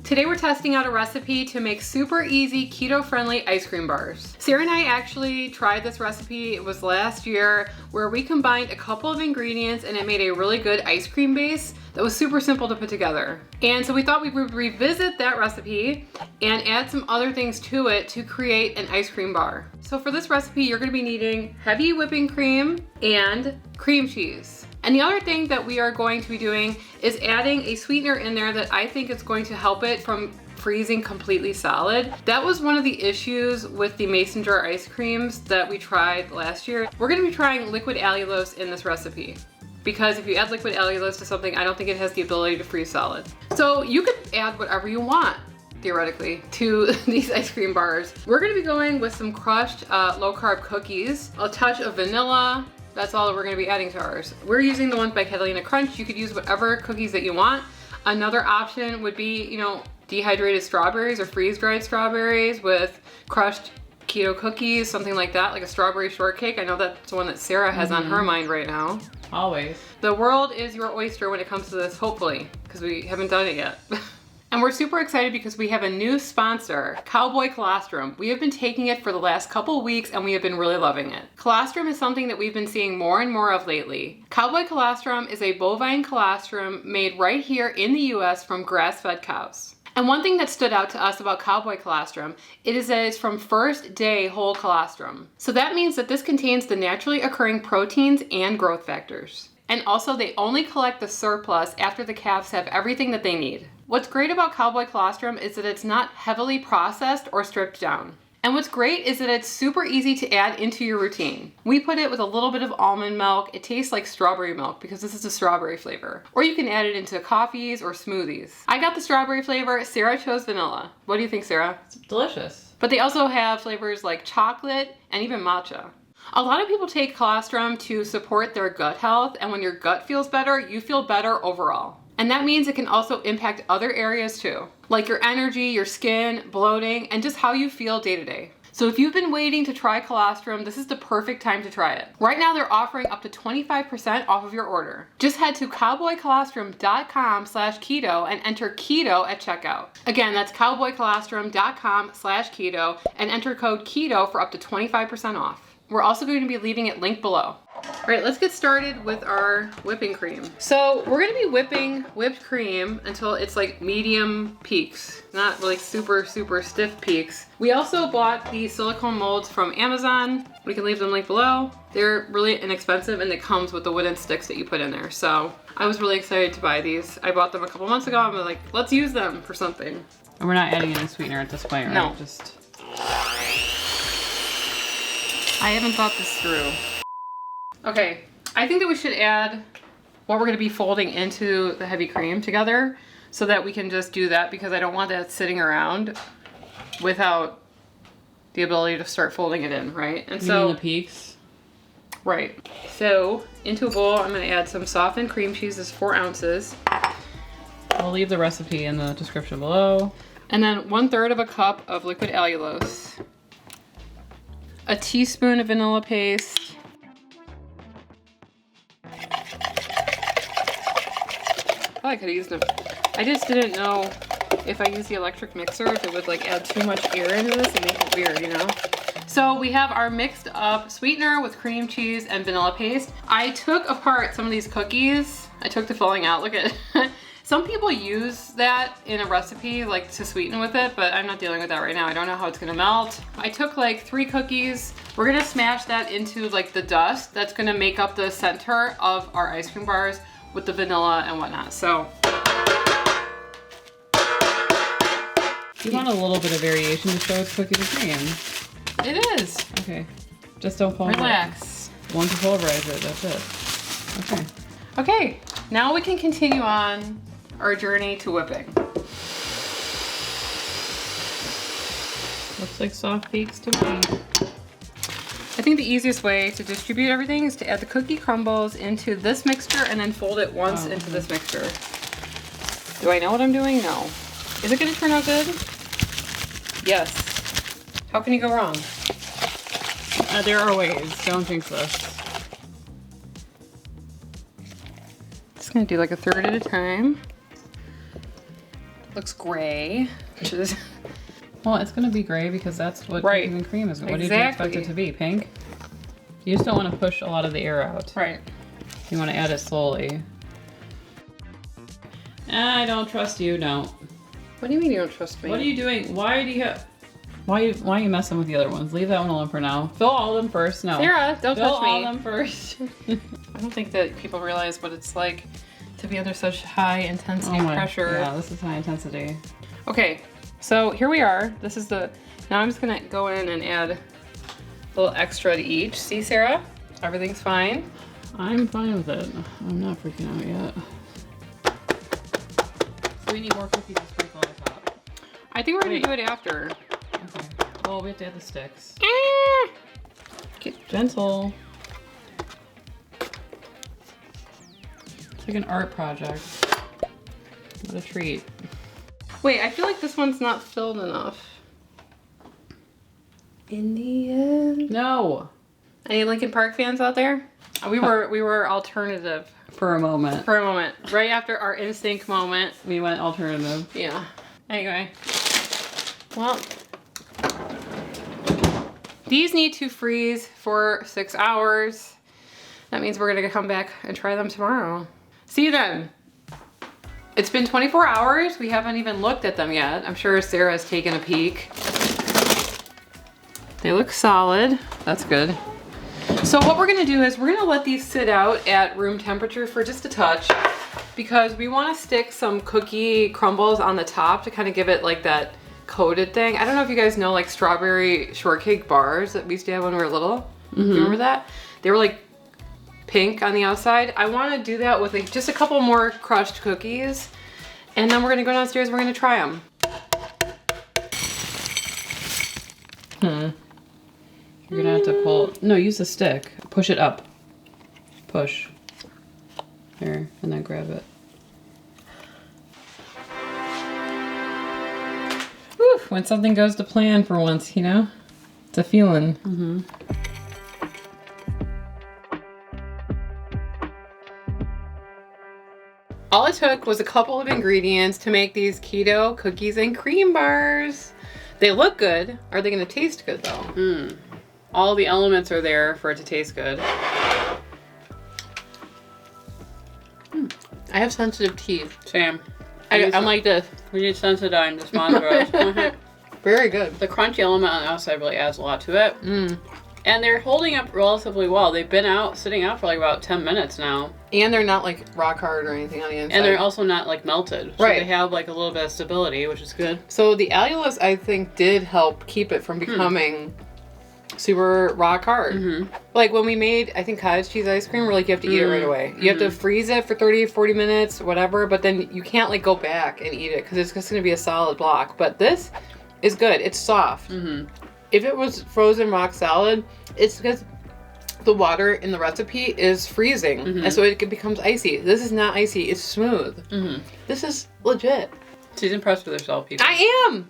Today we're testing out a recipe to make super easy keto-friendly ice cream bars. Sarah and I actually tried this recipe, it was last year, where we combined a couple of ingredients and it made a really good ice cream base that was super simple to put together. And so we thought we would revisit that recipe and add some other things to it to create an ice cream bar. So for this recipe, you're gonna be needing heavy whipping cream and cream cheese. And the other thing that we are going to be doing is adding a sweetener in there that I think is going to help it from freezing completely solid. That was one of the issues with the mason jar ice creams that we tried last year. We're gonna be trying liquid allulose in this recipe, because if you add liquid allulose to something, I don't think it has the ability to freeze solid. So you could add whatever you want, theoretically, to these ice cream bars. We're gonna be going with some crushed low carb cookies, a touch of vanilla. That's all that we're gonna be adding to ours. We're using the ones by Catalina Crunch. You could use whatever cookies that you want. Another option would be, dehydrated strawberries or freeze-dried strawberries with crushed keto cookies, something like that, like a strawberry shortcake. I know that's the one that Sarah has on her mind right now. Always. The world is your oyster when it comes to this, hopefully, because we haven't done it yet. And we're super excited because we have a new sponsor, Cowboy Colostrum. We have been taking it for the last couple weeks and we have been really loving it. Colostrum is something that we've been seeing more and more of lately. Cowboy Colostrum is a bovine colostrum made right here in the US from grass-fed cows. And one thing that stood out to us about Cowboy Colostrum, it is that it's from first day whole colostrum. So that means that this contains the naturally occurring proteins and growth factors. And also they only collect the surplus after the calves have everything that they need. What's great about Cowboy Colostrum is that it's not heavily processed or stripped down. And what's great is that it's super easy to add into your routine. We put it with a little bit of almond milk. It tastes like strawberry milk because this is a strawberry flavor. Or you can add it into coffees or smoothies. I got the strawberry flavor, Sarah chose vanilla. What do you think, Sarah? It's delicious. But they also have flavors like chocolate and even matcha. A lot of people take colostrum to support their gut health, and when your gut feels better, you feel better overall. And that means it can also impact other areas too, like your energy, your skin, bloating, and just how you feel day to day. So if you've been waiting to try colostrum, this is the perfect time to try it. Right now they're offering up to 25% off of your order. Just head to cowboycolostrum.com/keto and enter keto at checkout. Again, that's cowboycolostrum.com/keto and enter code keto for up to 25% off. We're also going to be leaving it linked below. All right, let's get started with our whipping cream. So we're gonna be whipping whipped cream until it's like medium peaks, not like super stiff peaks. We also bought the silicone molds from Amazon. We can leave them linked below. They're really inexpensive and it comes with the wooden sticks that you put in there. So I was really excited to buy these. I bought them a couple months ago. I'm like, let's use them for something. And we're not adding any sweetener at this point, right? No. Just... I haven't thought this through. Okay, I think that we should add what we're gonna be folding into the heavy cream together so that we can just do that, because I don't want that sitting around without the ability to start folding it in, right? And so the peaks. Right. So into a bowl, I'm gonna add some softened cream cheese. This is 4 ounces. We'll leave the recipe in the description below. And then 1/3 of a cup of liquid allulose. A teaspoon of vanilla paste. Oh, I could have used them. I just didn't know if I used the electric mixer, if it would like add too much air into this and make it weird, So we have our mixed up sweetener with cream cheese and vanilla paste. I took apart some of these cookies. I took the filling out, look at it. Some people use that in a recipe, like to sweeten with it, but I'm not dealing with that right now. I don't know how it's gonna melt. I took like 3 cookies. We're gonna smash that into like the dust that's gonna make up the center of our ice cream bars with the vanilla and whatnot. So you want a little bit of variation to show it's cookies and cream. It is. Okay. Just don't pulverize. Relax. Once you pulverize it, that's it. Okay. Okay, now we can continue on our journey to whipping. Looks like soft peaks to me. I think the easiest way to distribute everything is to add the cookie crumbles into this mixture and then fold it once into this mixture. Do I know what I'm doing? No. Is it gonna turn out good? Yes. How can you go wrong? There are ways. Don't jinx this. Just gonna do like 1/3 at a time. looks gray, which is Well, it's gonna be gray because that's what Right. cookies and cream is. What did you Exactly. expect it to be? Pink? You just don't want to push a lot of the air out. right. You want to add it slowly. I don't trust you. No. What do you mean you don't trust me? What are you doing? Why do you have? Why are you messing with the other ones? Leave that one alone for now. Fill all of them first. No. Sarah, don't Fill touch me. all of them first. I don't think that people realize what it's like to be under such high intensity pressure. Yeah, this is high intensity. Okay, so here we are. This is the, now I'm just gonna go in and add a little extra to each. See, Sarah? Everything's fine. I'm fine with it. I'm not freaking out yet. So we need more cookies to sprinkle on top. I think we're gonna do it after. Okay. Well, we have to add the sticks. Get Gentle. It's like an art project. What a treat. Wait, I feel like this one's not filled enough. In the end. No. Any Linkin Park fans out there? We were alternative For a moment. for a moment. Right after our instinct moment. We went alternative. Yeah. Anyway. Well, these need to freeze for 6 hours. That means we're gonna come back and try them tomorrow. See you then. It's been 24 hours. We haven't even looked at them yet. I'm sure Sarah's taken a peek. They look solid. That's good. So what we're gonna do is we're gonna let these sit out at room temperature for just a touch because we wanna stick some cookie crumbles on the top to kind of give it like that coated thing. I don't know if you guys know like strawberry shortcake bars that we used to have when we were little. Do you remember that? They were like pink on the outside. I wanna do that with like just a couple more crushed cookies and then we're gonna go downstairs and we're gonna try them. You're gonna have to pull. No, use the stick. Push it up. Push. There, and then grab it. Whew, when something goes to plan for once, you know? It's a feeling. Mm-hmm. All it took was a couple of ingredients to make these keto cookies and cream bars. They look good. Are they gonna taste good though? All the elements are there for it to taste good. I have sensitive teeth. Same. I'm like this. We need Sensodyne to sponsor us. Very good. The crunchy element on the outside really adds a lot to it. And they're holding up relatively well. They've been out, sitting out for like about 10 minutes now. And they're not like rock hard or anything on the inside. And they're also not like melted. So Right. they have like a little bit of stability, which is good. So the allulose, I think, did help keep it from becoming super rock hard. Like when we made, I think, cottage cheese ice cream, we're like, you have to eat it right away. You have to freeze it for 30, 40 minutes, whatever, but then you can't like go back and eat it because it's just gonna be a solid block. But this is good. It's soft. If it was frozen rock solid, it's because the water in the recipe is freezing, and so it becomes icy. This is not icy. It's smooth. This is legit. She's impressed with herself, people. I am.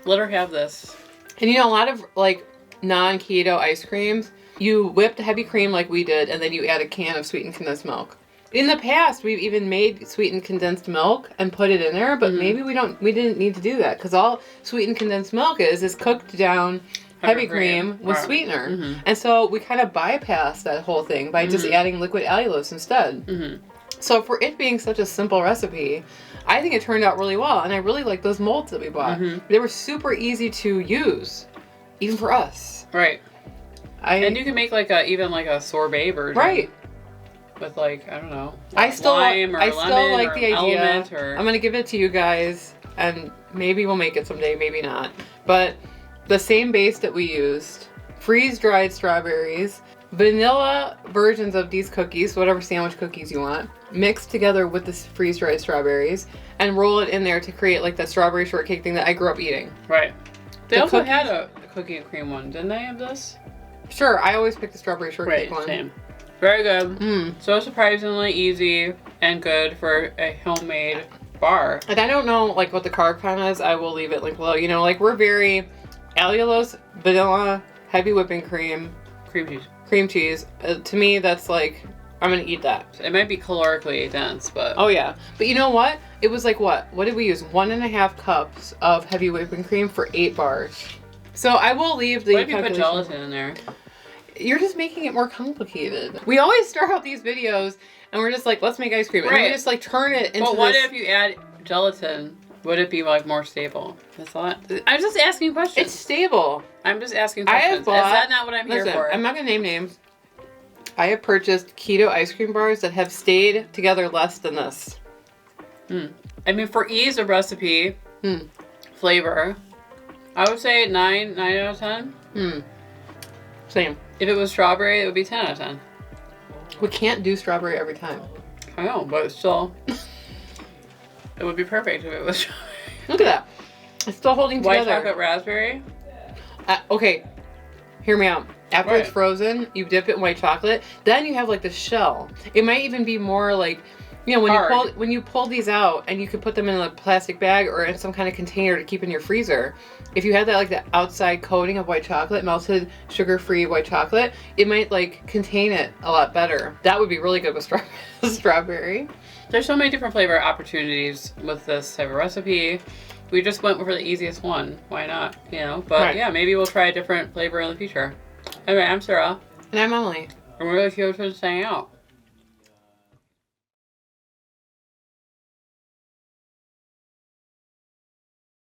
Let her have this. And you know, a lot of like non-keto ice creams, you whipped heavy cream like we did, and then you add a can of sweetened condensed milk. In the past, we've even made sweetened condensed milk and put it in there, but maybe we didn't need to do that because all sweetened condensed milk is cooked down heavy cream with sweetener. And so we kind of bypassed that whole thing by just adding liquid allulose instead. So for it being such a simple recipe, I think it turned out really well. And I really like those molds that we bought. They were super easy to use, even for us. Right. And you can make like even like a sorbet version. Right. With like, I don't know, I still lime or lemon like or the idea. element or... I'm gonna give it to you guys, and maybe we'll make it someday, maybe not. But the same base that we used, freeze-dried strawberries, vanilla versions of these cookies, whatever sandwich cookies you want, mixed together with the freeze-dried strawberries, and roll it in there to create like that strawberry shortcake thing that I grew up eating. Right. They The also cookies- had a cookie and cream one, didn't they, of this? Sure, I always pick the strawberry shortcake one. Same. Very good. So surprisingly easy and good for a homemade bar. And I don't know like what the carb count is. I will leave it linked below. You know, like we're very allulose, vanilla, heavy whipping cream, Cream cheese. cream cheese. To me, that's like I'm gonna eat that. It might be calorically dense, but Oh yeah. But you know what? It was like what? What did we use? 1.5 cups of heavy whipping cream for 8 bars. So I will leave the what if you put calculation. gelatin in there? You're just making it more complicated. We always start out these videos and we're just like, let's make ice cream. And then we Right. just like turn it into But what this. if you add gelatin? Would it be like more stable? That's all. I'm just asking questions. It's stable. I'm just asking I questions. have bought, Is that not what I'm here listen, for? I'm not gonna name names. I have purchased keto ice cream bars that have stayed together less than this. I mean, for ease of recipe, Hmm. flavor, I would say 9 out of 10. Same. If it was strawberry, it would be 10 out of 10. We can't do strawberry every time. I know, but still, it would be perfect if it was Look at that. It's still holding white together. chocolate raspberry. Okay, hear me out. After Right. it's frozen, you dip it in white chocolate. Then you have like the shell. It might even be more like, you know, when you pull these out, and you could put them in a plastic bag or in some kind of container to keep in your freezer. If you had that like the outside coating of white chocolate, melted sugar-free white chocolate, it might like contain it a lot better. That would be really good with strawberry. There's so many different flavor opportunities with this type of recipe. We just went for the easiest one. Why not? You know, but Right. yeah, maybe we'll try a different flavor in the future. Anyway, I'm Sarah. And I'm Emily. And we're really cute to staying out.